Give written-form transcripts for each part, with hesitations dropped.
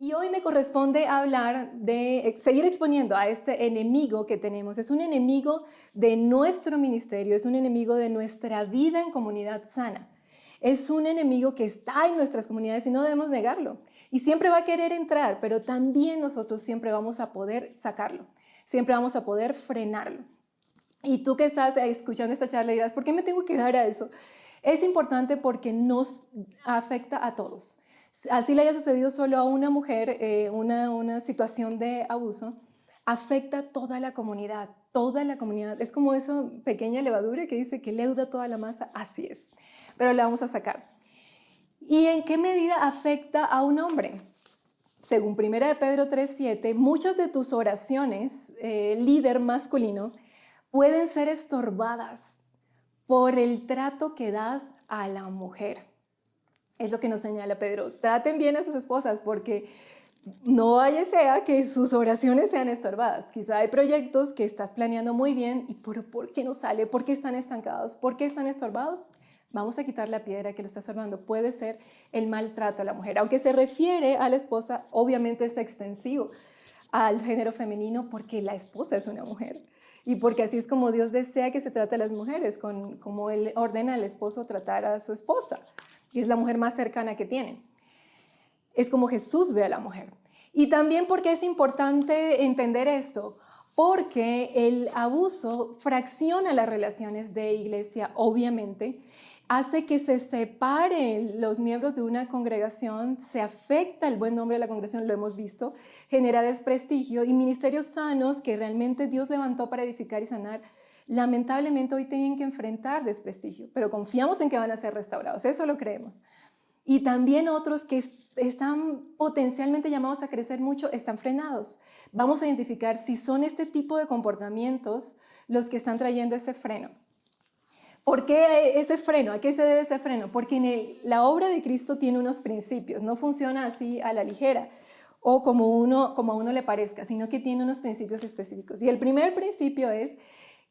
Y hoy me corresponde hablar de seguir exponiendo a este enemigo que tenemos. Es un enemigo de nuestro ministerio, es un enemigo de nuestra vida en comunidad sana. Es un enemigo que está en nuestras comunidades y no debemos negarlo. Y siempre va a querer entrar, pero también nosotros siempre vamos a poder sacarlo. Siempre vamos a poder frenarlo. Y tú que estás escuchando esta charla dirás, ¿por qué me tengo que dar a eso? Es importante porque nos afecta a todos. Así le haya sucedido solo a una mujer una situación de abuso, afecta a toda la comunidad, toda la comunidad. Es como esa pequeña levadura que dice que leuda toda la masa, así es. Pero la vamos a sacar. ¿Y en qué medida afecta a un hombre? Según 1 de Pedro 3:7, muchas de tus oraciones, líder masculino, pueden ser estorbadas por el trato que das a la mujer. Es lo que nos señala Pedro. Traten bien a sus esposas porque no vaya sea que sus oraciones sean estorbadas. Quizá hay proyectos que estás planeando muy bien y ¿por qué no sale? ¿Por qué están estancados? ¿Por qué están estorbados? Vamos a quitar la piedra que lo está estorbando. Puede ser el maltrato a la mujer. Aunque se refiere a la esposa, obviamente es extensivo al género femenino porque la esposa es una mujer. Y porque así es como Dios desea que se trate a las mujeres, como Él ordena al esposo tratar a su esposa, y es la mujer más cercana que tiene. Es como Jesús ve a la mujer. Y también porque es importante entender esto, porque el abuso fracciona las relaciones de iglesia, obviamente, hace que se separen los miembros de una congregación, se afecta el buen nombre de la congregación, lo hemos visto, genera desprestigio y ministerios sanos que realmente Dios levantó para edificar y sanar, lamentablemente hoy tienen que enfrentar desprestigio, pero confiamos en que van a ser restaurados, eso lo creemos. Y también otros que están potencialmente llamados a crecer mucho, están frenados. Vamos a identificar si son este tipo de comportamientos los que están trayendo ese freno. ¿Por qué ese freno? ¿A qué se debe ese freno? Porque la obra de Cristo tiene unos principios, no funciona así a la ligera o como a uno le parezca, sino que tiene unos principios específicos. Y el primer principio es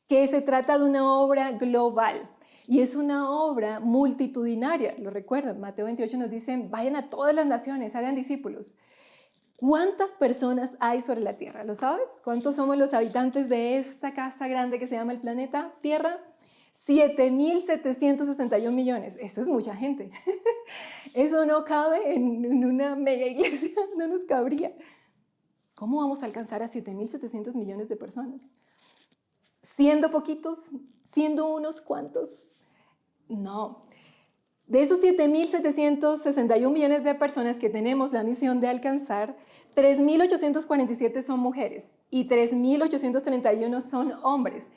que se trata de una obra global y es una obra multitudinaria. Lo recuerdan, Mateo 28 nos dice, vayan a todas las naciones, hagan discípulos. ¿Cuántas personas hay sobre la Tierra? ¿Lo sabes? ¿Cuántos somos los habitantes de esta casa grande que se llama el planeta Tierra? 7.761 millones. Eso es mucha gente. Eso no cabe en una mega iglesia, no nos cabría. ¿Cómo vamos a alcanzar a 7.700 millones de personas? ¿Siendo poquitos? ¿Siendo unos cuantos? No. De esos 7.761 millones de personas que tenemos la misión de alcanzar, 3.847 son mujeres y 3.831 son hombres.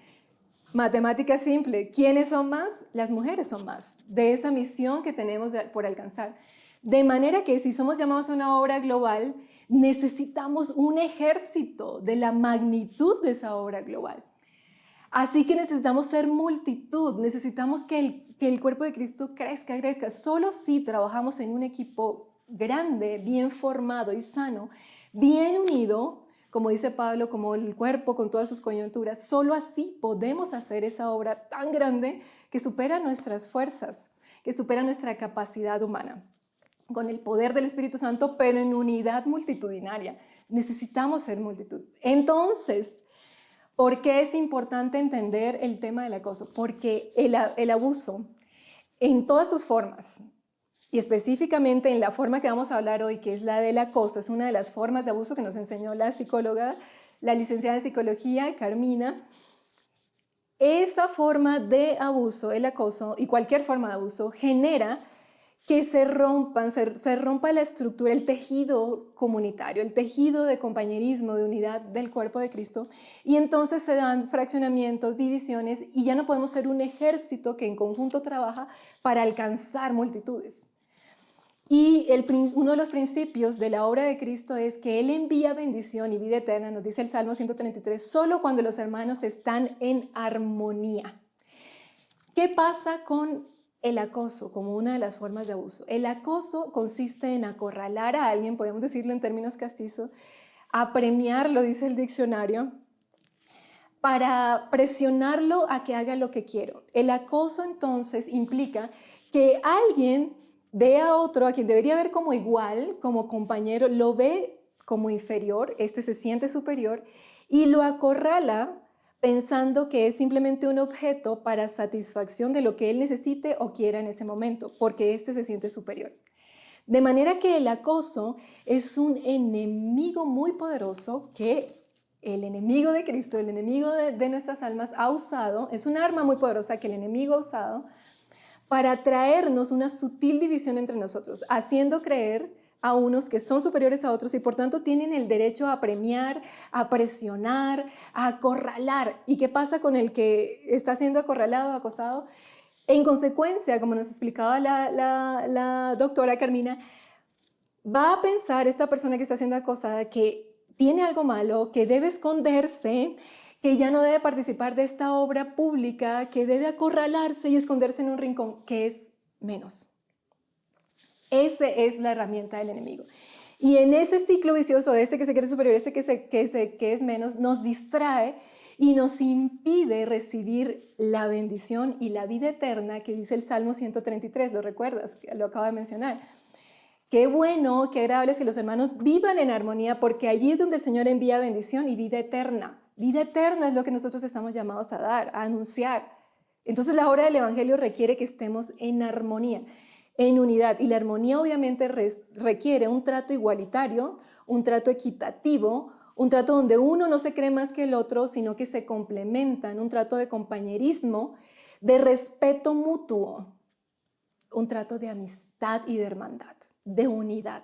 Matemática simple. ¿Quiénes son más? Las mujeres son más de esa misión que tenemos por alcanzar. De manera que si somos llamados a una obra global, necesitamos un ejército de la magnitud de esa obra global. Así que necesitamos ser multitud, necesitamos que el cuerpo de Cristo crezca. Solo si trabajamos en un equipo grande, bien formado y sano, bien unido, como dice Pablo, como el cuerpo con todas sus coyunturas, solo así podemos hacer esa obra tan grande que supera nuestras fuerzas, que supera nuestra capacidad humana, con el poder del Espíritu Santo, pero en unidad multitudinaria. Necesitamos ser multitud. Entonces, ¿por qué es importante entender el tema del acoso? Porque el abuso, en todas sus formas, y específicamente en la forma que vamos a hablar hoy, que es la del acoso, es una de las formas de abuso que nos enseñó la psicóloga, la licenciada en psicología, Carmina. Esa forma de abuso, el acoso y cualquier forma de abuso, genera que se rompa la estructura, el tejido comunitario, el tejido de compañerismo, de unidad del cuerpo de Cristo, y entonces se dan fraccionamientos, divisiones, y ya no podemos ser un ejército que en conjunto trabaja para alcanzar multitudes. Y uno de los principios de la obra de Cristo es que Él envía bendición y vida eterna, nos dice el Salmo 133, solo cuando los hermanos están en armonía. ¿Qué pasa con el acoso como una de las formas de abuso? El acoso consiste en acorralar a alguien, podemos decirlo en términos castizos, apremiarlo, dice el diccionario, para presionarlo a que haga lo que quiero. El acoso entonces implica que alguien ve a otro, a quien debería ver como igual, como compañero, lo ve como inferior, este se siente superior y lo acorrala pensando que es simplemente un objeto para satisfacción de lo que él necesite o quiera en ese momento, porque este se siente superior. De manera que el acoso es un enemigo muy poderoso que el enemigo de Cristo, el enemigo de nuestras almas ha usado, es un arma muy poderosa que el enemigo ha usado para traernos una sutil división entre nosotros, haciendo creer a unos que son superiores a otros y por tanto tienen el derecho a premiar, a presionar, a acorralar. ¿Y qué pasa con el que está siendo acorralado, acosado? En consecuencia, como nos explicaba la doctora Carmina, va a pensar esta persona que está siendo acosada que tiene algo malo, que debe esconderse, que ya no debe participar de esta obra pública, que debe acorralarse y esconderse en un rincón, que es menos. Esa es la herramienta del enemigo. Y en ese ciclo vicioso, ese que se cree superior, ese que es menos, nos distrae y nos impide recibir la bendición y la vida eterna que dice el Salmo 133, ¿lo recuerdas? Lo acabo de mencionar. Qué bueno, qué agradable es que los hermanos vivan en armonía, porque allí es donde el Señor envía bendición y vida eterna. Vida eterna es lo que nosotros estamos llamados a dar, a anunciar. Entonces la obra del Evangelio requiere que estemos en armonía, en unidad. Y la armonía obviamente requiere un trato igualitario, un trato equitativo, un trato donde uno no se cree más que el otro, sino que se complementan, un trato de compañerismo, de respeto mutuo, un trato de amistad y de hermandad, de unidad,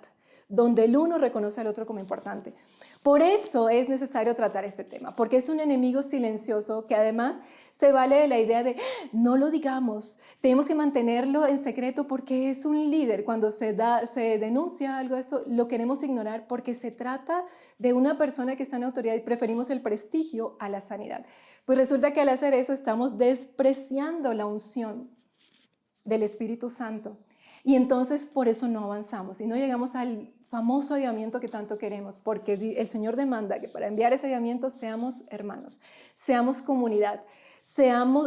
donde el uno reconoce al otro como importante. Por eso es necesario tratar este tema, porque es un enemigo silencioso que además se vale de la idea de no lo digamos, tenemos que mantenerlo en secreto porque es un líder. Cuando se denuncia algo de esto, lo queremos ignorar porque se trata de una persona que está en autoridad y preferimos el prestigio a la sanidad. Pues resulta que al hacer eso estamos despreciando la unción del Espíritu Santo. Y entonces por eso no avanzamos y no llegamos al famoso avivamiento que tanto queremos, porque el Señor demanda que para enviar ese avivamiento seamos hermanos, seamos comunidad,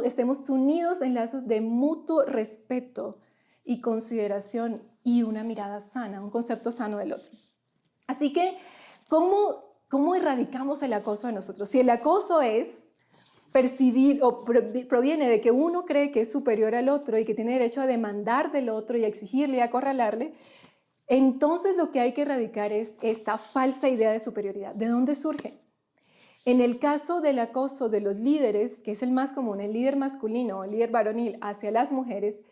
estemos unidos en lazos de mutuo respeto y consideración y una mirada sana, un concepto sano del otro. Así que, ¿cómo erradicamos el acoso de nosotros? Si el acoso es percibir o proviene de que uno cree que es superior al otro y que tiene derecho a demandar del otro y a exigirle y a acorralarle, entonces lo que hay que erradicar es esta falsa idea de superioridad. ¿De dónde surge? En el caso del acoso de los líderes, que es el más común, el líder masculino, el líder varonil hacia las mujeres,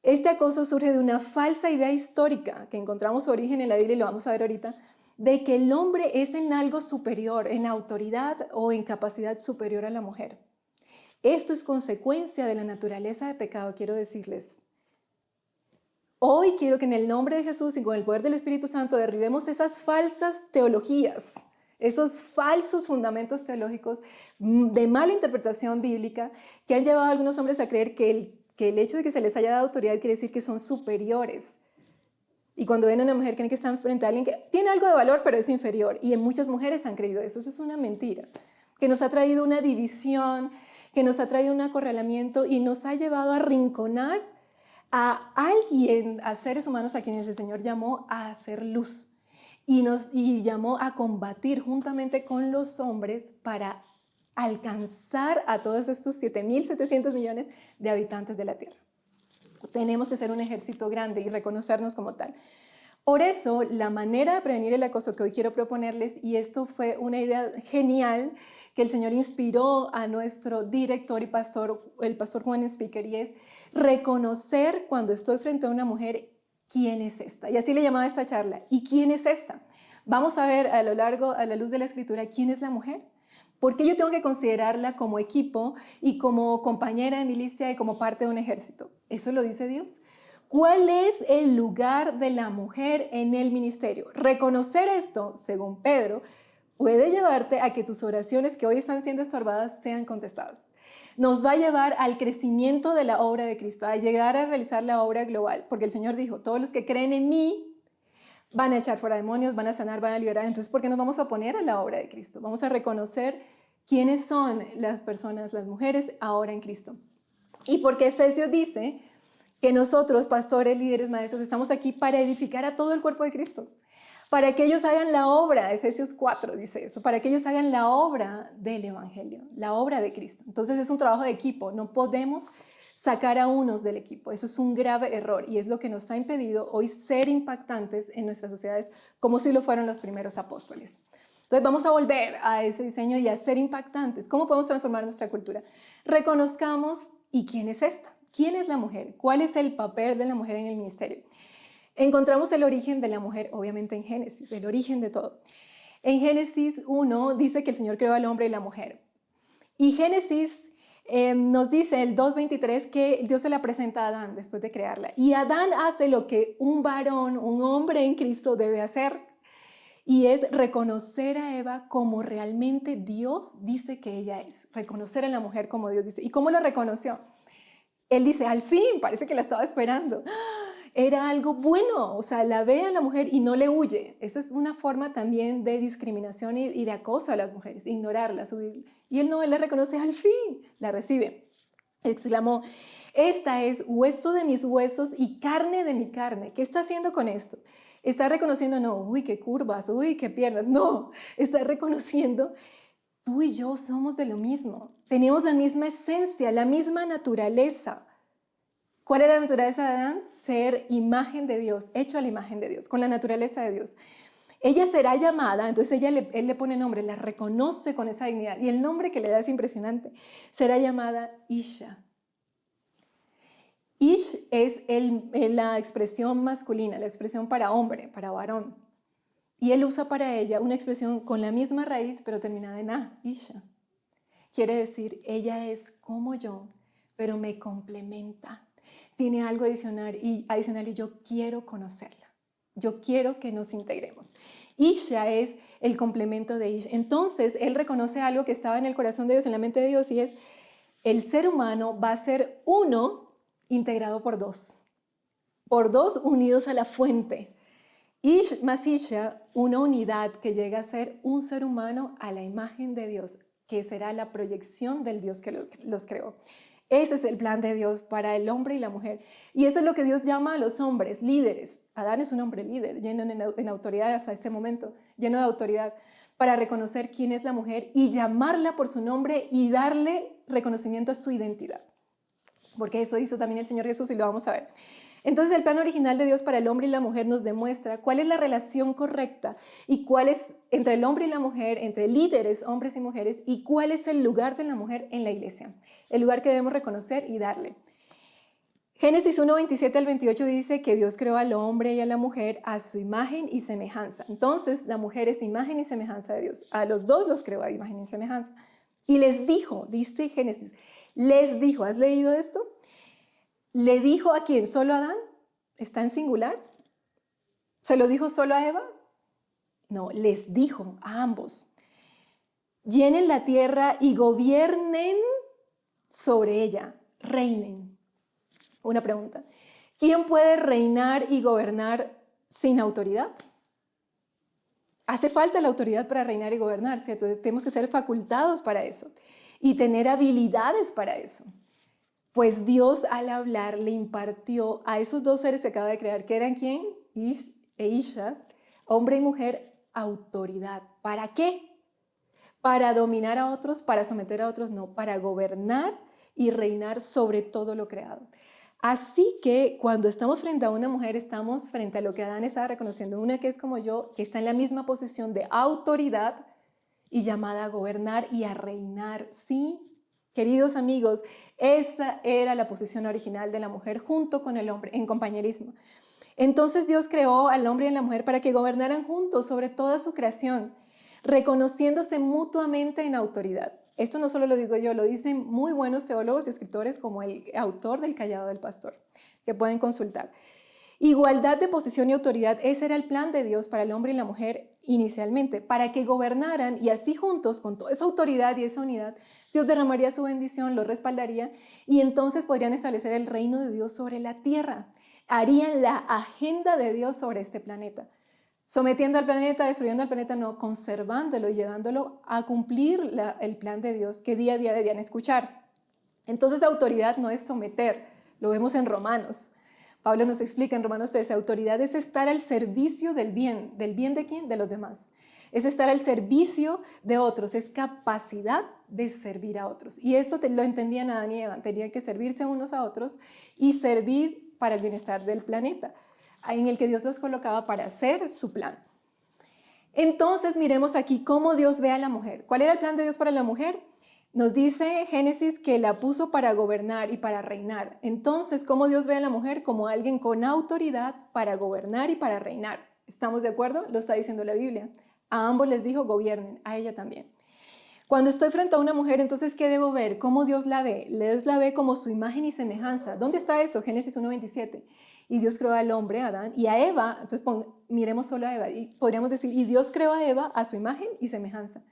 este acoso surge de una falsa idea histórica que encontramos su origen en la Biblia y lo vamos a ver ahorita, de que el hombre es en algo superior, en autoridad o en capacidad superior a la mujer. Esto es consecuencia de la naturaleza de pecado, quiero decirles. Hoy quiero que en el nombre de Jesús y con el poder del Espíritu Santo derribemos esas falsas teologías, esos falsos fundamentos teológicos de mala interpretación bíblica que han llevado a algunos hombres a creer que el hecho de que se les haya dado autoridad quiere decir que son superiores. Y cuando ven a una mujer creen que están frente a alguien que tiene algo de valor pero es inferior. Y en muchas mujeres han creído eso. Eso es una mentira, que nos ha traído una división, que nos ha traído un acorralamiento y nos ha llevado a arrinconar a alguien, a seres humanos a quienes el Señor llamó a hacer luz y llamó a combatir juntamente con los hombres para alcanzar a todos estos 7.700 millones de habitantes de la tierra. Tenemos que ser un ejército grande y reconocernos como tal. Por eso, la manera de prevenir el acoso que hoy quiero proponerles, y esto fue una idea genial que el Señor inspiró a nuestro director y pastor, el pastor Juan Speaker, y es reconocer cuando estoy frente a una mujer, ¿quién es esta? Y así le llamaba esta charla, ¿y quién es esta? Vamos a ver a la luz de la Escritura, ¿quién es la mujer? ¿Por qué yo tengo que considerarla como equipo y como compañera de milicia y como parte de un ejército? Eso lo dice Dios. ¿Cuál es el lugar de la mujer en el ministerio? Reconocer esto, según Pedro, puede llevarte a que tus oraciones que hoy están siendo estorbadas sean contestadas. Nos va a llevar al crecimiento de la obra de Cristo, a llegar a realizar la obra global, porque el Señor dijo, todos los que creen en mí van a echar fuera demonios, van a sanar, van a liberar. Entonces, ¿por qué nos vamos a oponer a la obra de Cristo? Vamos a reconocer quiénes son las personas, las mujeres, ahora en Cristo. Y porque Efesios dice que nosotros, pastores, líderes, maestros, estamos aquí para edificar a todo el cuerpo de Cristo, para que ellos hagan la obra, Efesios 4 dice eso, para que ellos hagan la obra del Evangelio, la obra de Cristo. Entonces es un trabajo de equipo, no podemos sacar a unos del equipo. Eso es un grave error y es lo que nos ha impedido hoy ser impactantes en nuestras sociedades como si lo fueron los primeros apóstoles. Entonces vamos a volver a ese diseño y a ser impactantes. ¿Cómo podemos transformar nuestra cultura? Reconozcamos, ¿y quién es esta? ¿Quién es la mujer? ¿Cuál es el papel de la mujer en el ministerio? Encontramos el origen de la mujer, obviamente en Génesis, el origen de todo. En Génesis 1 dice que el Señor creó al hombre y la mujer. Y Génesis nos dice, el 2:23, que Dios se la presenta a Adán después de crearla. Y Adán hace lo que un varón, un hombre en Cristo debe hacer. Y es reconocer a Eva como realmente Dios dice que ella es. Reconocer a la mujer como Dios dice. ¿Y cómo la reconoció? Él dice, al fin, parece que la estaba esperando. Era algo bueno, o sea, la ve a la mujer y no le huye. Esa es una forma también de discriminación y de acoso a las mujeres, ignorarlas, huir. Y él no, él la reconoce, al fin, la recibe. Exclamó, esta es hueso de mis huesos y carne de mi carne. ¿Qué está haciendo con esto? Está reconociendo, no, uy, qué curvas, uy, qué piernas. No, está reconociendo, tú y yo somos de lo mismo. Tenemos la misma esencia, la misma naturaleza. ¿Cuál era la naturaleza de Adán? Ser imagen de Dios, hecho a la imagen de Dios, con la naturaleza de Dios. Ella será llamada, entonces él le pone nombre, la reconoce con esa dignidad. Y el nombre que le da es impresionante. Será llamada Isha. Ish es la expresión masculina, la expresión para hombre, para varón. Y él usa para ella una expresión con la misma raíz, pero terminada en A, Isha. Quiere decir, ella es como yo, pero me complementa. Tiene algo adicional y yo quiero conocerla. Yo quiero que nos integremos. Isha es el complemento de Ish. Entonces, él reconoce algo que estaba en el corazón de Dios, en la mente de Dios, y es el ser humano va a ser uno integrado por dos unidos a la fuente. Ish más Isha, una unidad que llega a ser un ser humano a la imagen de Dios, que será la proyección del Dios que los creó. Ese es el plan de Dios para el hombre y la mujer. Y eso es lo que Dios llama a los hombres, líderes. Adán es un hombre líder, lleno en autoridad hasta este momento, lleno de autoridad, para reconocer quién es la mujer y llamarla por su nombre y darle reconocimiento a su identidad. Porque eso hizo también el Señor Jesús y lo vamos a ver. Entonces el plan original de Dios para el hombre y la mujer nos demuestra cuál es la relación correcta y cuál es entre el hombre y la mujer, entre líderes, hombres y mujeres, y cuál es el lugar de la mujer en la iglesia, el lugar que debemos reconocer y darle. Génesis 1:27 al 28 dice que Dios creó al hombre y a la mujer a su imagen y semejanza. Entonces la mujer es imagen y semejanza de Dios. A los dos los creó a imagen y semejanza. Y les dijo, dice Génesis, les dijo, ¿has leído esto? ¿Le dijo a quién? ¿Solo a Adán? ¿Está en singular? ¿Se lo dijo solo a Eva? No, les dijo a ambos. Llenen la tierra y gobiernen sobre ella, reinen. Una pregunta. ¿Quién puede reinar y gobernar sin autoridad? Hace falta la autoridad para reinar y gobernar, ¿cierto? Tenemos que ser facultados para eso y tener habilidades para eso. Pues Dios al hablar le impartió a esos dos seres que acaba de crear, que eran ¿quién? Ish e Isha, hombre y mujer, autoridad. ¿Para qué? Para dominar a otros, para someter a otros, no, para gobernar y reinar sobre todo lo creado. Así que cuando estamos frente a una mujer, estamos frente a lo que Adán estaba reconociendo, una que es como yo, que está en la misma posición de autoridad y llamada a gobernar y a reinar. Sí, queridos amigos, esa era la posición original de la mujer junto con el hombre en compañerismo. Entonces Dios creó al hombre y a la mujer para que gobernaran juntos sobre toda su creación, reconociéndose mutuamente en autoridad. Esto no solo lo digo yo, lo dicen muy buenos teólogos y escritores como el autor del Callado del Pastor, que pueden consultar. Igualdad de posición y autoridad, ese era el plan de Dios para el hombre y la mujer inicialmente, para que gobernaran y así juntos, con toda esa autoridad y esa unidad, Dios derramaría su bendición, los respaldaría y entonces podrían establecer el reino de Dios sobre la tierra. Harían la agenda de Dios sobre este planeta. Sometiendo al planeta, destruyendo al planeta, no, conservándolo y llevándolo a cumplir el plan de Dios que día a día debían escuchar. Entonces, autoridad no es someter Lo vemos en Romanos. Pablo nos explica en Romanos 13, autoridad es estar al servicio del bien. ¿Del bien de quién? De los demás. Es estar al servicio de otros, es capacidad de servir a otros. Y eso lo entendían Adán y Eva, tenían que servirse unos a otros y servir para el bienestar del planeta, en el que Dios los colocaba para hacer su plan. Entonces miremos aquí cómo Dios ve a la mujer. ¿Cuál era el plan de Dios para la mujer? Nos dice Génesis que la puso para gobernar y para reinar. Entonces, ¿cómo Dios ve a la mujer? Como alguien con autoridad para gobernar y para reinar. ¿Estamos de acuerdo? Lo está diciendo la Biblia. A ambos les dijo gobiernen, a ella también. Cuando estoy frente a una mujer, entonces, ¿qué debo ver? ¿Cómo Dios la ve? Dios la ve como su imagen y semejanza. ¿Dónde está eso? Génesis 1:27. Y Dios creó al hombre, a Adán, y a Eva. Entonces, miremos solo a Eva. Y podríamos decir, y Dios creó a Eva a su imagen y semejanza.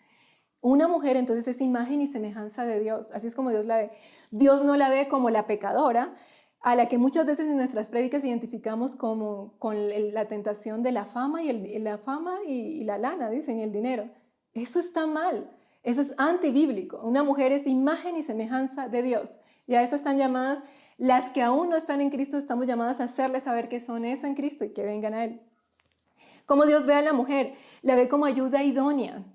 Una mujer, entonces, es imagen y semejanza de Dios. Así es como Dios la ve. Dios no la ve como la pecadora, a la que muchas veces en nuestras prédicas identificamos como con la tentación de la fama y la lana, dicen, y el dinero. Eso está mal. Eso es antibíblico. Una mujer es imagen y semejanza de Dios. Y a eso están llamadas, las que aún no están en Cristo, estamos llamadas a hacerles saber que son eso en Cristo y que vengan a Él. ¿Cómo Dios ve a la mujer? La ve como ayuda idónea.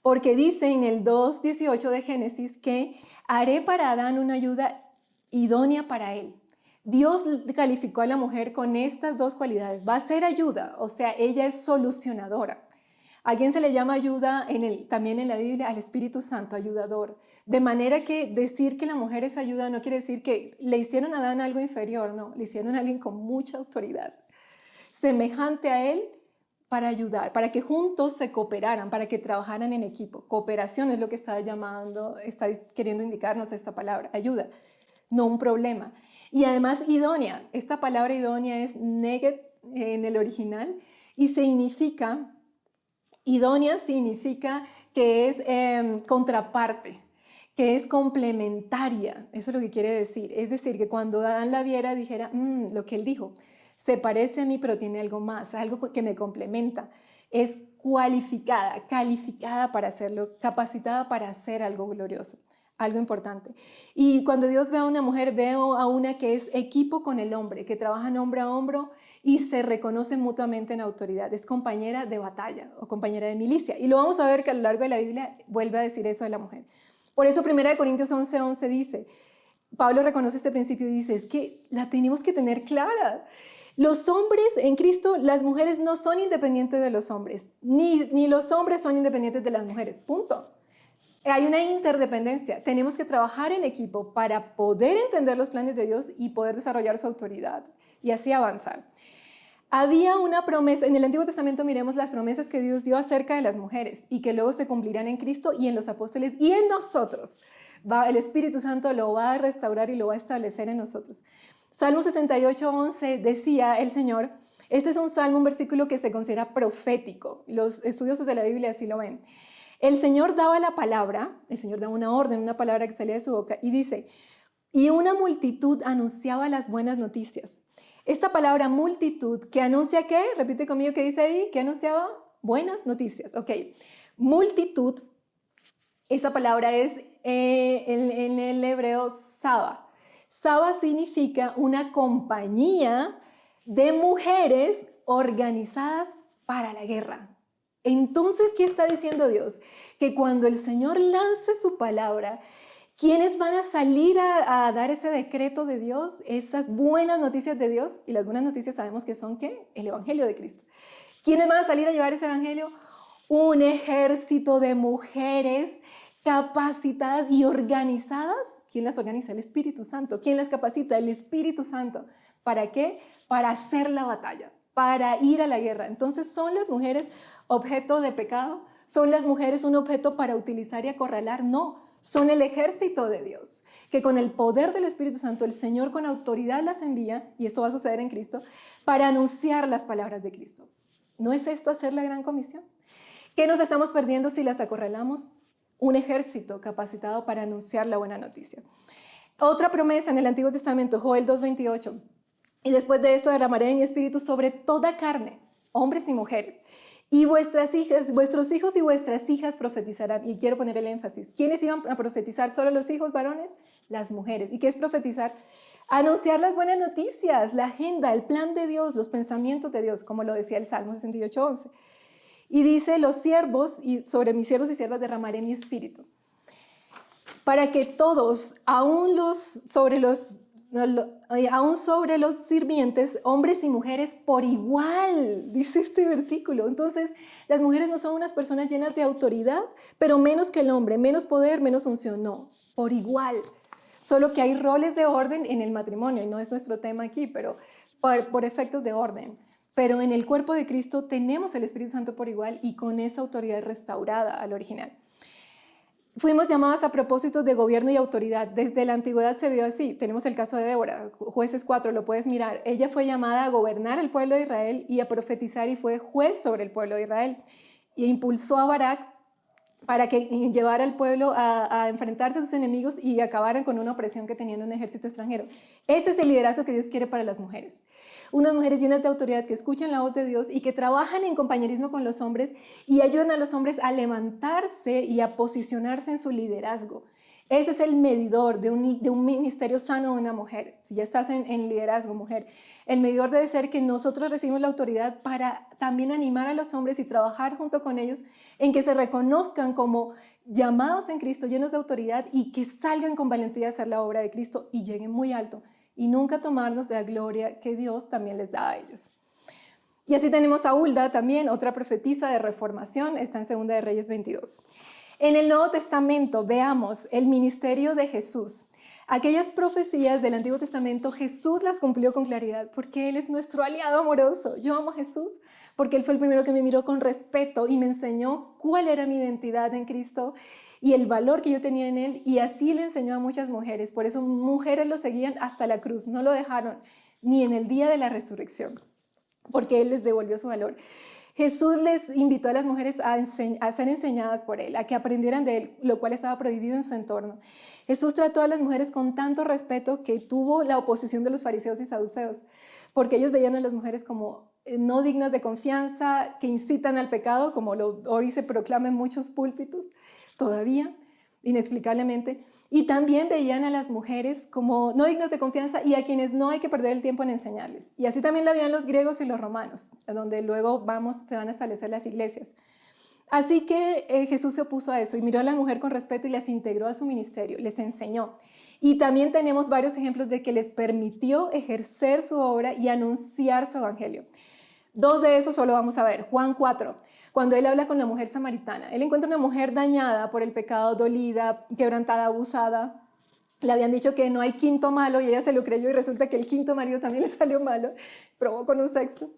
Porque dice en el 2:18 de Génesis que haré para Adán una ayuda idónea para él. Dios calificó a la mujer con estas dos cualidades. Va a ser ayuda, o sea, ella es solucionadora. ¿A quién se le llama ayuda también en la Biblia? Al Espíritu Santo, ayudador. De manera que decir que la mujer es ayuda no quiere decir que le hicieron a Adán algo inferior, no, le hicieron a alguien con mucha autoridad, semejante a él, para ayudar, para que juntos se cooperaran, para que trabajaran en equipo. Cooperación es lo que está queriendo indicarnos esta palabra, ayuda, no un problema. Y además idónea, esta palabra idónea es neged en el original y idónea significa que es contraparte, que es complementaria, eso es lo que quiere decir. Es decir, que cuando Adán la viera dijera, lo que él dijo, se parece a mí, pero tiene algo más, algo que me complementa. Es cualificada, calificada para hacerlo, capacitada para hacer algo glorioso, algo importante. Y cuando Dios ve a una mujer, veo a una que es equipo con el hombre, que trabajan hombro a hombro y se reconocen mutuamente en autoridad. Es compañera de batalla o compañera de milicia. Y lo vamos a ver que a lo largo de la Biblia vuelve a decir eso de la mujer. Por eso 1 Corintios 11:11 dice, Pablo reconoce este principio y dice, es que la tenemos que tener clara. Los hombres en Cristo, las mujeres no son independientes de los hombres, ni los hombres son independientes de las mujeres, punto. Hay una interdependencia, tenemos que trabajar en equipo para poder entender los planes de Dios y poder desarrollar su autoridad y así avanzar. Había una promesa, en el Antiguo Testamento miremos las promesas que Dios dio acerca de las mujeres y que luego se cumplirán en Cristo y en los apóstoles y en nosotros. El Espíritu Santo lo va a restaurar y lo va a establecer en nosotros. Salmo 68:11 decía el Señor, este es un salmo, un versículo que se considera profético. Los estudiosos de la Biblia así lo ven. El Señor daba la palabra, el Señor daba una orden, una palabra que salía de su boca y dice, y una multitud anunciaba las buenas noticias. Esta palabra multitud, ¿que anuncia qué? Repite conmigo, ¿qué dice ahí? ¿Qué anunciaba? Buenas noticias, ok. Multitud, esa palabra es en el hebreo Saba. Saba significa una compañía de mujeres organizadas para la guerra. Entonces, ¿qué está diciendo Dios? Que cuando el Señor lance su palabra, ¿quiénes van a salir a dar ese decreto de Dios? Esas buenas noticias de Dios. Y las buenas noticias sabemos que son, ¿qué? El Evangelio de Cristo. ¿Quiénes van a salir a llevar ese Evangelio? Un ejército de mujeres capacitadas y organizadas. ¿Quién las organiza? El Espíritu Santo. ¿Quién las capacita? El Espíritu Santo. ¿Para qué? Para hacer la batalla, para ir a la guerra. Entonces, ¿son las mujeres objeto de pecado? ¿Son las mujeres un objeto para utilizar y acorralar? No, son el ejército de Dios, que con el poder del Espíritu Santo, el Señor con autoridad las envía, y esto va a suceder en Cristo, para anunciar las palabras de Cristo. ¿No es esto hacer la gran comisión? ¿Qué nos estamos perdiendo si las acorralamos? Un ejército capacitado para anunciar la buena noticia. Otra promesa en el Antiguo Testamento, Joel 2:28. Y después de esto derramaré de mi espíritu sobre toda carne, hombres y mujeres. Y vuestros hijos y vuestras hijas profetizarán. Y quiero poner el énfasis. ¿Quiénes iban a profetizar? ¿Solo los hijos varones? Las mujeres. ¿Y qué es profetizar? Anunciar las buenas noticias, la agenda, el plan de Dios, los pensamientos de Dios, como lo decía el Salmo 68:11. Y dice, los siervos, y sobre mis siervos y siervas derramaré mi espíritu. Para que todos, aún sobre los sirvientes, hombres y mujeres por igual, dice este versículo. Entonces, las mujeres no son unas personas llenas de autoridad, pero menos que el hombre, menos poder, menos unción, no, por igual. Solo que hay roles de orden en el matrimonio, y no es nuestro tema aquí, pero por efectos de orden. Pero en el cuerpo de Cristo tenemos el Espíritu Santo por igual y con esa autoridad restaurada al original. Fuimos llamadas a propósitos de gobierno y autoridad. Desde la antigüedad se vio así. Tenemos el caso de Débora, Jueces 4, lo puedes mirar. Ella fue llamada a gobernar el pueblo de Israel y a profetizar y fue juez sobre el pueblo de Israel. Y impulsó a Barak para que llevara al pueblo a enfrentarse a sus enemigos y acabaran con una opresión que tenían un ejército extranjero. Este es el liderazgo que Dios quiere para las mujeres. Unas mujeres llenas de autoridad que escuchan la voz de Dios y que trabajan en compañerismo con los hombres y ayudan a los hombres a levantarse y a posicionarse en su liderazgo. Ese es el medidor de un ministerio sano de una mujer. Si ya estás en liderazgo, mujer, el medidor debe ser que nosotros recibimos la autoridad para también animar a los hombres y trabajar junto con ellos en que se reconozcan como llamados en Cristo, llenos de autoridad y que salgan con valentía a hacer la obra de Cristo y lleguen muy alto y nunca tomarnos de la gloria que Dios también les da a ellos. Y así tenemos a Hulda también, otra profetisa de reformación, está en 2 de Reyes 22. En el Nuevo Testamento veamos el ministerio de Jesús. Aquellas profecías del Antiguo Testamento, Jesús las cumplió con claridad porque Él es nuestro aliado amoroso. Yo amo a Jesús porque Él fue el primero que me miró con respeto y me enseñó cuál era mi identidad en Cristo y el valor que yo tenía en Él, y así le enseñó a muchas mujeres. Por eso mujeres lo seguían hasta la cruz, no lo dejaron ni en el día de la resurrección, porque Él les devolvió su valor. Jesús les invitó a las mujeres a ser enseñadas por Él, a que aprendieran de Él, lo cual estaba prohibido en su entorno. Jesús trató a las mujeres con tanto respeto que tuvo la oposición de los fariseos y saduceos, porque ellos veían a las mujeres como no dignas de confianza, que incitan al pecado, como hoy se proclama en muchos púlpitos, todavía, inexplicablemente. Y también veían a las mujeres como no dignas de confianza y a quienes no hay que perder el tiempo en enseñarles. Y así también la veían los griegos y los romanos, donde luego se van a establecer las iglesias. Así que Jesús se opuso a eso y miró a la mujer con respeto y las integró a su ministerio, les enseñó. Y también tenemos varios ejemplos de que les permitió ejercer su obra y anunciar su evangelio. 2 de esos solo vamos a ver. Juan 4, cuando Él habla con la mujer samaritana. Él encuentra una mujer dañada por el pecado, dolida, quebrantada, abusada. Le habían dicho que no hay quinto malo y ella se lo creyó y resulta que el quinto marido también le salió malo, probó con un sexto.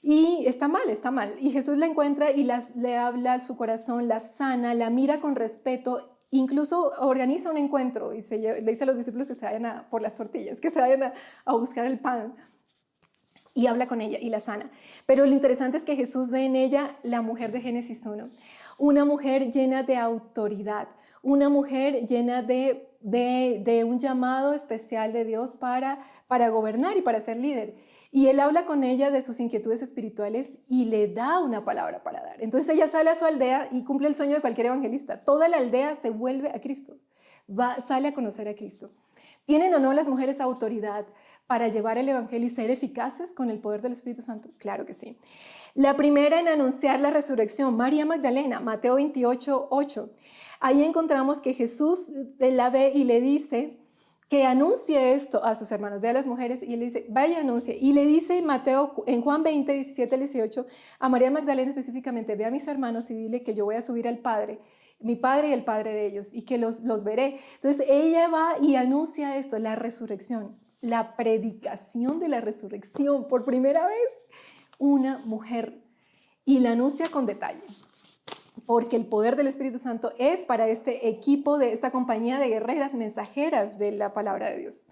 Y está mal, está mal. Y Jesús la encuentra y le habla a su corazón, la sana, la mira con respeto, incluso organiza un encuentro y le dice a los discípulos que se vayan por las tortillas, que se vayan a buscar el pan. Y habla con ella y la sana. Pero lo interesante es que Jesús ve en ella la mujer de Génesis 1, una mujer llena de autoridad, una mujer llena de un llamado especial de Dios para gobernar y para ser líder. Y Él habla con ella de sus inquietudes espirituales y le da una palabra para dar. Entonces ella sale a su aldea y cumple el sueño de cualquier evangelista. Toda la aldea se vuelve a Cristo, sale a conocer a Cristo. ¿Tienen o no las mujeres autoridad para llevar el evangelio y ser eficaces con el poder del Espíritu Santo? Claro que sí. La primera en anunciar la resurrección, María Magdalena, Mateo 28:8. Ahí encontramos que Jesús la ve y le dice que anuncie esto a sus hermanos. Ve a las mujeres y le dice, vaya, anuncie. Y le dice en Juan 20, 17 al 18, a María Magdalena específicamente, ve a mis hermanos y dile que yo voy a subir al Padre, mi Padre y el Padre de ellos, y que los veré. Entonces ella va y anuncia esto, la resurrección, la predicación de la resurrección, por primera vez, una mujer, y la anuncia con detalle, porque el poder del Espíritu Santo es para este equipo, de esta compañía de guerreras mensajeras de la palabra de Dios.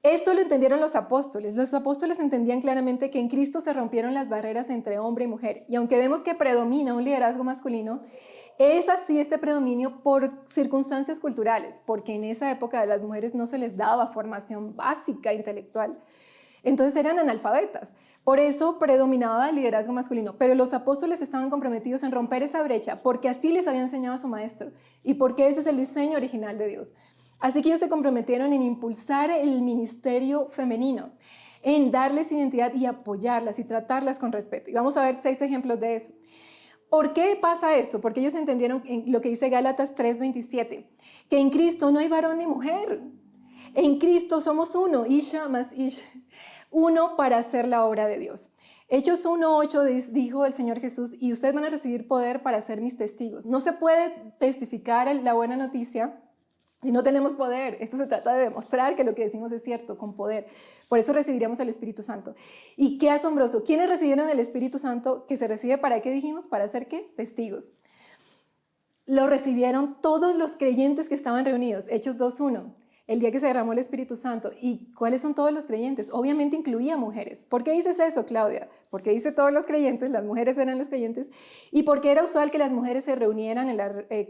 Esto lo entendieron los apóstoles. Los apóstoles entendían claramente que en Cristo se rompieron las barreras entre hombre y mujer. Y aunque vemos que predomina un liderazgo masculino, es así este predominio por circunstancias culturales, porque en esa época a las mujeres no se les daba formación básica intelectual. Entonces eran analfabetas. Por eso predominaba el liderazgo masculino. Pero los apóstoles estaban comprometidos en romper esa brecha, porque así les había enseñado a su maestro y porque ese es el diseño original de Dios. Así que ellos se comprometieron en impulsar el ministerio femenino, en darles identidad y apoyarlas y tratarlas con respeto. Y vamos a ver 6 ejemplos de eso. ¿Por qué pasa esto? Porque ellos entendieron en lo que dice Gálatas 3:27, que en Cristo no hay varón ni mujer. En Cristo somos uno, Isha más Ish, uno para hacer la obra de Dios. Hechos 1:8 dijo el Señor Jesús, y ustedes van a recibir poder para ser mis testigos. No se puede testificar la buena noticia si no tenemos poder. Esto se trata de demostrar que lo que decimos es cierto, con poder. Por eso recibiremos el Espíritu Santo. Y qué asombroso. ¿Quiénes recibieron el Espíritu Santo? Que se recibe ¿para qué dijimos? Para ser ¿qué? Testigos. Lo recibieron todos los creyentes que estaban reunidos. Hechos 2:1. El día que se derramó el Espíritu Santo. ¿Y cuáles son todos los creyentes? Obviamente incluía mujeres. ¿Por qué dices eso, Claudia? Porque dice todos los creyentes, las mujeres eran los creyentes, y porque era usual que las mujeres se reunieran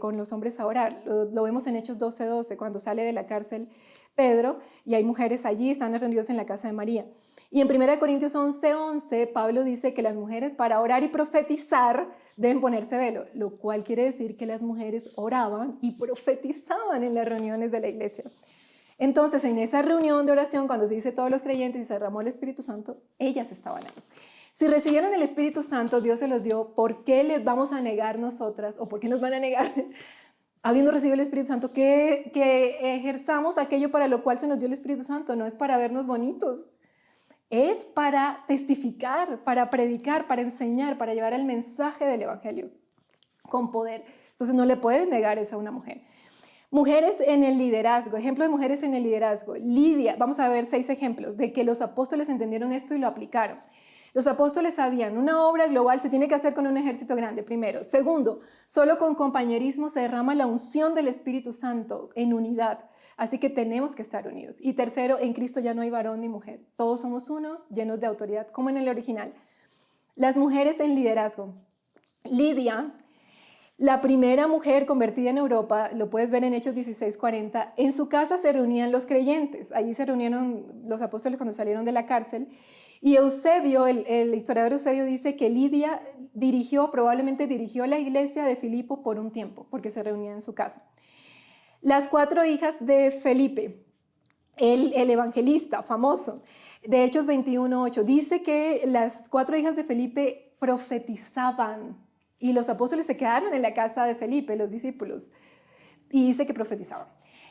con los hombres a orar. Lo vemos en Hechos 12:12, cuando sale de la cárcel Pedro, y hay mujeres allí, están reunidos en la casa de María. Y en 1 Corintios 11:11, Pablo dice que las mujeres para orar y profetizar deben ponerse velo, lo cual quiere decir que las mujeres oraban y profetizaban en las reuniones de la iglesia. Entonces, en esa reunión de oración, cuando se dice todos los creyentes y se derramó el Espíritu Santo, ellas estaban ahí. Si recibieron el Espíritu Santo, Dios se los dio, ¿por qué les vamos a negar nosotras? ¿O por qué nos van a negar, habiendo recibido el Espíritu Santo, que ejerzamos aquello para lo cual se nos dio el Espíritu Santo? No es para vernos bonitos, es para testificar, para predicar, para enseñar, para llevar el mensaje del Evangelio con poder. Entonces, no le pueden negar eso a una mujer. Mujeres en el liderazgo, ejemplo de mujeres en el liderazgo. Lidia, vamos a ver 6 ejemplos de que los apóstoles entendieron esto y lo aplicaron. Los apóstoles sabían, una obra global se tiene que hacer con un ejército grande, primero. Segundo, solo con compañerismo se derrama la unción del Espíritu Santo en unidad. Así que tenemos que estar unidos. Y tercero, en Cristo ya no hay varón ni mujer. Todos somos unos, llenos de autoridad, como en el original. Las mujeres en liderazgo. Lidia, la primera mujer convertida en Europa, lo puedes ver en Hechos 16:40, en su casa se reunían los creyentes. Allí se reunieron los apóstoles cuando salieron de la cárcel. Y Eusebio, el historiador Eusebio dice que Lidia probablemente dirigió la iglesia de Filipo por un tiempo, porque se reunía en su casa. Las 4 hijas de Felipe, el evangelista famoso, de Hechos 21:8, dice que las 4 hijas de Felipe profetizaban. Y los apóstoles se quedaron en la casa de Felipe, los discípulos, y dice que profetizaban.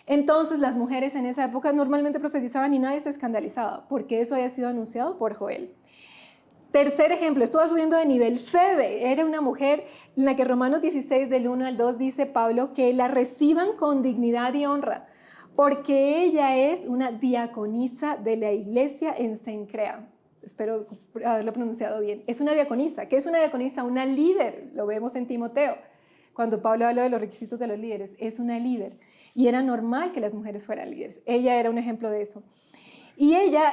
Entonces las mujeres en esa época normalmente profetizaban y nadie se escandalizaba, porque eso había sido anunciado por Joel. Tercer ejemplo, esto va subiendo de nivel. Febe era una mujer en la que Romanos 16 del 1 al 2 dice Pablo que la reciban con dignidad y honra, porque ella es una diaconisa de la iglesia en Cencrea. Espero haberlo pronunciado bien. Es una diaconisa. ¿Qué es una diaconisa? Una líder. Lo vemos en Timoteo. Cuando Pablo habla de los requisitos de los líderes, es una líder. Y era normal que las mujeres fueran líderes. Ella era un ejemplo de eso. Y ella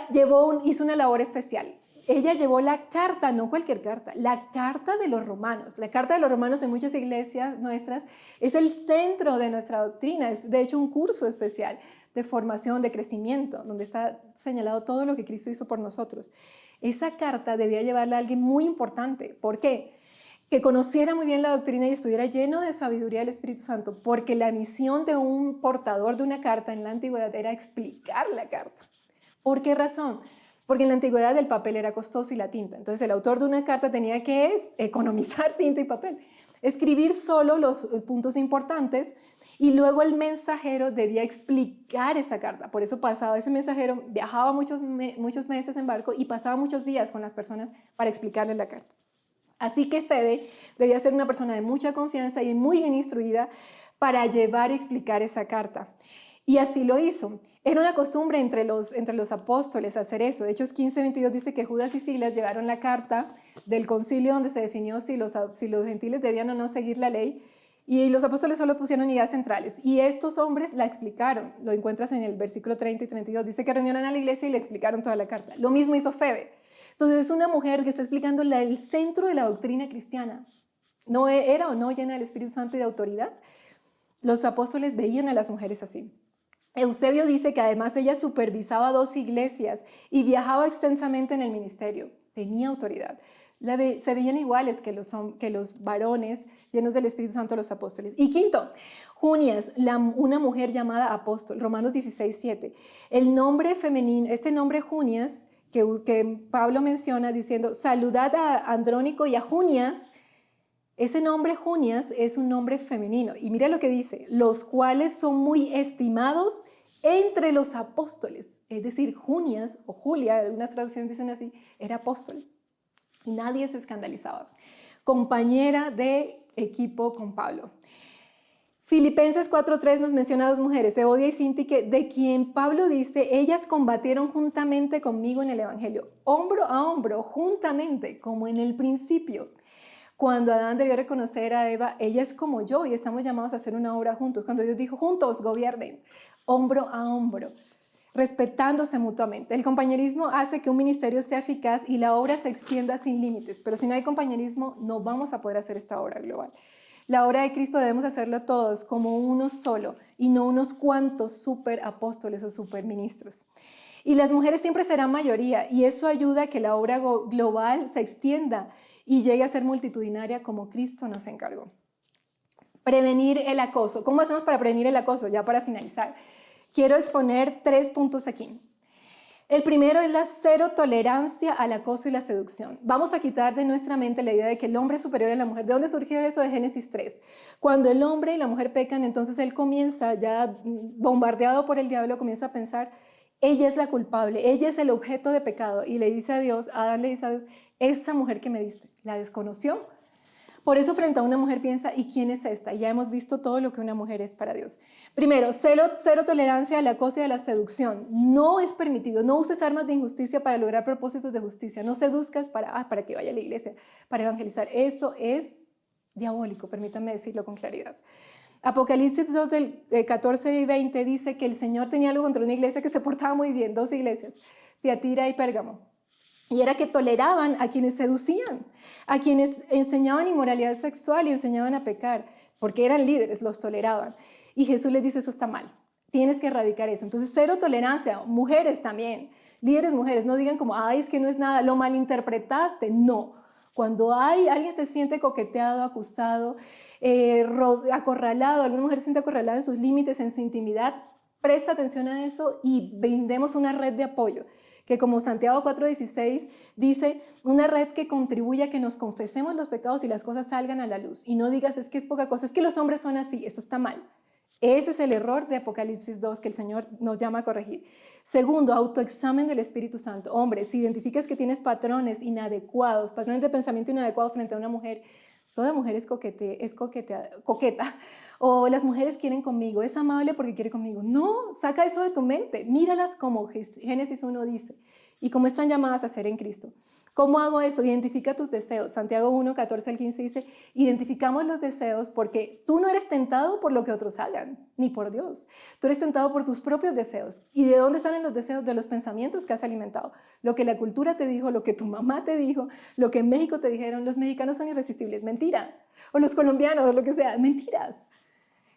hizo una labor especial. Ella llevó la carta, no cualquier carta, la carta de los romanos. La carta de los romanos en muchas iglesias nuestras es el centro de nuestra doctrina. Es de hecho un curso especial de formación, de crecimiento, donde está señalado todo lo que Cristo hizo por nosotros. Esa carta debía llevarla a alguien muy importante. ¿Por qué? Que conociera muy bien la doctrina y estuviera lleno de sabiduría del Espíritu Santo, porque la misión de un portador de una carta en la antigüedad era explicar la carta. ¿Por qué razón? Porque en la antigüedad el papel era costoso y la tinta. Entonces el autor de una carta tenía que economizar tinta y papel, escribir solo los puntos importantes, y luego el mensajero debía explicar esa carta. Por eso ese mensajero viajaba muchos meses en barco y pasaba muchos días con las personas para explicarles la carta. Así que Febe debía ser una persona de mucha confianza y muy bien instruida para llevar y explicar esa carta. Y así lo hizo. Era una costumbre entre los apóstoles hacer eso. De hecho, 15:22 dice que Judas y Silas llevaron la carta del concilio donde se definió si los gentiles debían o no seguir la ley, y los apóstoles solo pusieron ideas centrales. Y estos hombres la explicaron. Lo encuentras en el versículo 30 y 32. Dice que reunieron a la iglesia y le explicaron toda la carta. Lo mismo hizo Febe. Entonces es una mujer que está explicando el centro de la doctrina cristiana. ¿No era o no llena del Espíritu Santo y de autoridad? Los apóstoles veían a las mujeres así. Eusebio dice que además ella supervisaba 2 iglesias y viajaba extensamente en el ministerio. tenía autoridad. Se veían iguales que los varones llenos del Espíritu Santo, los apóstoles. Y quinto, Junias, una mujer llamada apóstol, Romanos 16:7. El nombre femenino, este nombre Junias, que Pablo menciona diciendo, saludad a Andrónico y a Junias. Ese nombre Junias es un nombre femenino. Y mira lo que dice, los cuales son muy estimados entre los apóstoles. Es decir, Junias o Julia, algunas traducciones dicen así, era apóstol. Y nadie se escandalizaba. Compañera de equipo con Pablo. Filipenses 4:3 nos menciona a dos mujeres, Evodia y Síntique, de quien Pablo dice, ellas combatieron juntamente conmigo en el Evangelio, hombro a hombro, juntamente, como en el principio. Cuando Adán debió reconocer a Eva, ella es como yo y estamos llamados a hacer una obra juntos. Cuando Dios dijo, juntos gobiernen, hombro a hombro, respetándose mutuamente. El compañerismo hace que un ministerio sea eficaz y la obra se extienda sin límites, pero si no hay compañerismo, no vamos a poder hacer esta obra global. La obra de Cristo debemos hacerla todos como uno solo y no unos cuantos super apóstoles o super ministros. Y las mujeres siempre serán mayoría y eso ayuda a que la obra global se extienda y llegue a ser multitudinaria como Cristo nos encargó. Prevenir el acoso. ¿Cómo hacemos para prevenir el acoso? Ya para finalizar. Quiero exponer 3 puntos aquí. El primero es la cero tolerancia al acoso y la seducción. Vamos a quitar de nuestra mente la idea de que el hombre es superior a la mujer. ¿De dónde surgió eso? De Génesis 3. Cuando el hombre y la mujer pecan, entonces él comienza, ya bombardeado por el diablo, comienza a pensar, ella es la culpable, ella es el objeto de pecado. Y le dice a Dios, Adán le dice a Dios, esa mujer que me diste, ¿la desconoció? Por eso frente a una mujer piensa, ¿y quién es esta? Y ya hemos visto todo lo que una mujer es para Dios. Primero, cero tolerancia al acoso y a la seducción. No es permitido. No uses armas de injusticia para lograr propósitos de justicia. No seduzcas para que vaya a la iglesia, para evangelizar. Eso es diabólico, permítanme decirlo con claridad. Apocalipsis 2 del 14 y 20 dice que el Señor tenía algo contra una iglesia que se portaba muy bien, 2 iglesias, Tiatira y Pérgamo. Y era que toleraban a quienes seducían, a quienes enseñaban inmoralidad sexual y enseñaban a pecar, porque eran líderes, los toleraban. Y Jesús les dice, eso está mal, tienes que erradicar eso. Entonces, cero tolerancia, mujeres también, líderes mujeres, no digan como, ay, es que no es nada, lo malinterpretaste, no. Cuando alguien se siente coqueteado, acusado, acorralado, alguna mujer se siente acorralada en sus límites, en su intimidad, presta atención a eso y brindemos una red de apoyo, que como Santiago 4:16 dice, una red que contribuye a que nos confesemos los pecados y las cosas salgan a la luz. Y no digas, es que es poca cosa, es que los hombres son así, eso está mal. Ese es el error de Apocalipsis 2 que el Señor nos llama a corregir. Segundo, autoexamen del Espíritu Santo. Hombre, si identificas que tienes patrones inadecuados, patrones de pensamiento inadecuados frente a una mujer, toda mujer es coqueta. O las mujeres quieren conmigo, es amable porque quiere conmigo. No, saca eso de tu mente. Míralas como Génesis 1 dice y cómo están llamadas a ser en Cristo. ¿Cómo hago eso? Identifica tus deseos. Santiago 1, 14 al 15 dice, identificamos los deseos porque tú no eres tentado por lo que otros hagan, ni por Dios. Tú eres tentado por tus propios deseos. ¿Y de dónde salen los deseos? De los pensamientos que has alimentado. Lo que la cultura te dijo, lo que tu mamá te dijo, lo que en México te dijeron, los mexicanos son irresistibles. Mentira. O los colombianos, o lo que sea. Mentiras.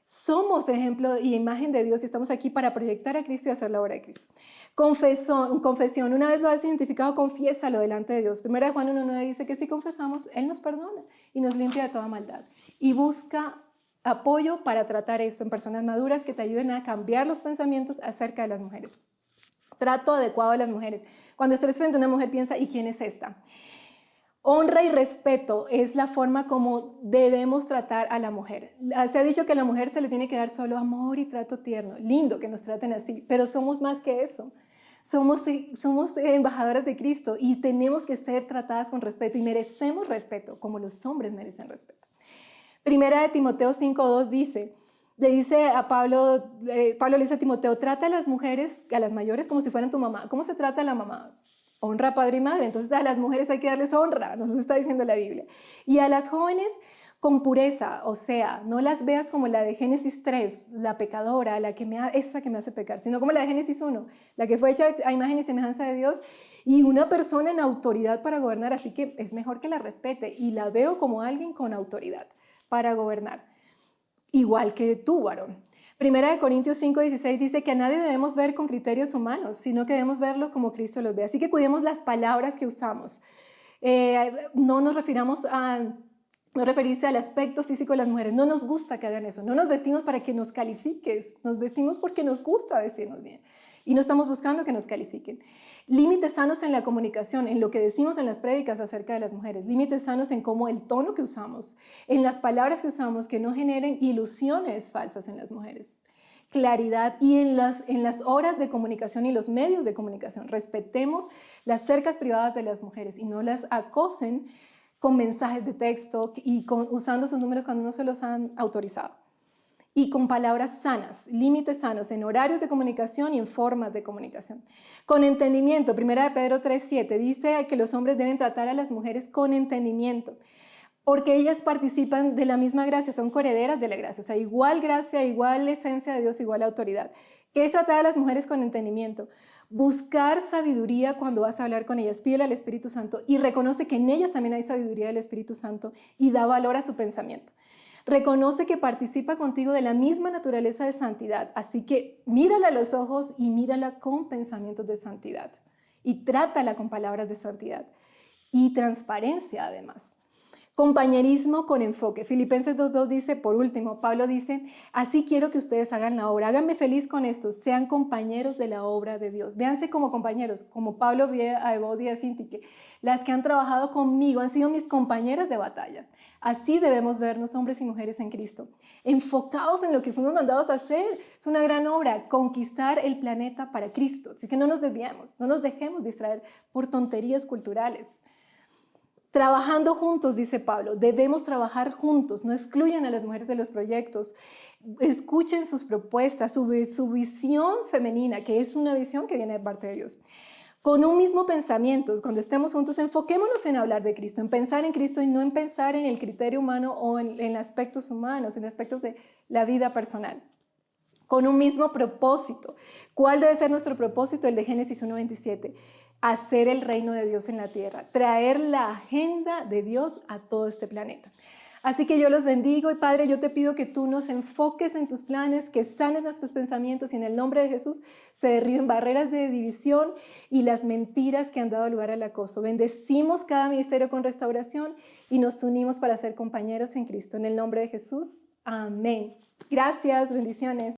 Somos ejemplo y imagen de Dios y estamos aquí para proyectar a Cristo y hacer la obra de Cristo. Confesión, una vez lo has identificado, confiésalo delante de Dios. Primera de Juan 1:9 dice que si confesamos, Él nos perdona y nos limpia de toda maldad. Y busca apoyo para tratar esto en personas maduras que te ayuden a cambiar los pensamientos acerca de las mujeres. Trato adecuado de las mujeres. Cuando estés frente a una mujer, piensa, ¿y quién es esta? Honra y respeto es la forma como debemos tratar a la mujer. Se ha dicho que a la mujer se le tiene que dar solo amor y trato tierno. Lindo que nos traten así, pero somos más que eso. Somos embajadoras de Cristo y tenemos que ser tratadas con respeto y merecemos respeto, como los hombres merecen respeto. Primera de Timoteo 5:2 le dice a Pablo le dice a Timoteo, trata a las mujeres, a las mayores, como si fueran tu mamá. ¿Cómo se trata a la mamá? Honra a padre y madre. Entonces a las mujeres hay que darles honra, nos está diciendo la Biblia. Y a las jóvenes con pureza, o sea, no las veas como la de Génesis 3, la pecadora, esa que me hace pecar, sino como la de Génesis 1, la que fue hecha a imagen y semejanza de Dios y una persona en autoridad para gobernar, así que es mejor que la respete y la veo como alguien con autoridad para gobernar, igual que tú, varón. Primera de Corintios 5:16 dice que a nadie debemos ver con criterios humanos, sino que debemos verlo como Cristo los ve. Así que cuidemos las palabras que usamos. No nos refiramos a no referirse al aspecto físico de las mujeres. No nos gusta que hagan eso. No nos vestimos para que nos califiques. Nos vestimos porque nos gusta vestirnos bien. Y no estamos buscando que nos califiquen. Límites sanos en la comunicación, en lo que decimos en las prédicas acerca de las mujeres. Límites sanos en cómo el tono que usamos, en las palabras que usamos, que no generen ilusiones falsas en las mujeres. Claridad y en las horas de comunicación y los medios de comunicación. Respetemos las cercas privadas de las mujeres y no las acosen con mensajes de texto y usando sus números cuando no se los han autorizado. Y con palabras sanas, límites sanos en horarios de comunicación y en formas de comunicación. Con entendimiento, 1 Pedro 3:7 dice que los hombres deben tratar a las mujeres con entendimiento, porque ellas participan de la misma gracia, son coherederas de la gracia, o sea, igual gracia, igual esencia de Dios, igual autoridad. ¿Qué es tratar a las mujeres con entendimiento? Buscar sabiduría cuando vas a hablar con ellas, pídele al Espíritu Santo y reconoce que en ellas también hay sabiduría del Espíritu Santo y da valor a su pensamiento. Reconoce que participa contigo de la misma naturaleza de santidad, así que mírala a los ojos y mírala con pensamientos de santidad y trátala con palabras de santidad y transparencia además. Compañerismo con enfoque. Filipenses 2:2 dice, por último, Pablo dice, así quiero que ustedes hagan la obra. Háganme feliz con esto, sean compañeros de la obra de Dios. Véanse como compañeros, como Pablo ve a Evodia y a Sintique. Las que han trabajado conmigo han sido mis compañeras de batalla. Así debemos vernos, hombres y mujeres en Cristo. Enfocados en lo que fuimos mandados a hacer. Es una gran obra, conquistar el planeta para Cristo. Así que no nos desviemos, no nos dejemos distraer por tonterías culturales. Trabajando juntos, dice Pablo, debemos trabajar juntos, no excluyan a las mujeres de los proyectos, escuchen sus propuestas, su visión femenina, que es una visión que viene de parte de Dios. Con un mismo pensamiento, cuando estemos juntos, enfoquémonos en hablar de Cristo, en pensar en Cristo y no en pensar en el criterio humano o en aspectos humanos, en aspectos de la vida personal. Con un mismo propósito. ¿Cuál debe ser nuestro propósito? El de Génesis 1:27. Hacer el reino de Dios en la tierra, traer la agenda de Dios a todo este planeta. Así que yo los bendigo y Padre, yo te pido que tú nos enfoques en tus planes, que sanes nuestros pensamientos y en el nombre de Jesús se derriben barreras de división y las mentiras que han dado lugar al acoso. Bendecimos cada ministerio con restauración y nos unimos para ser compañeros en Cristo. En el nombre de Jesús, amén. Gracias, bendiciones.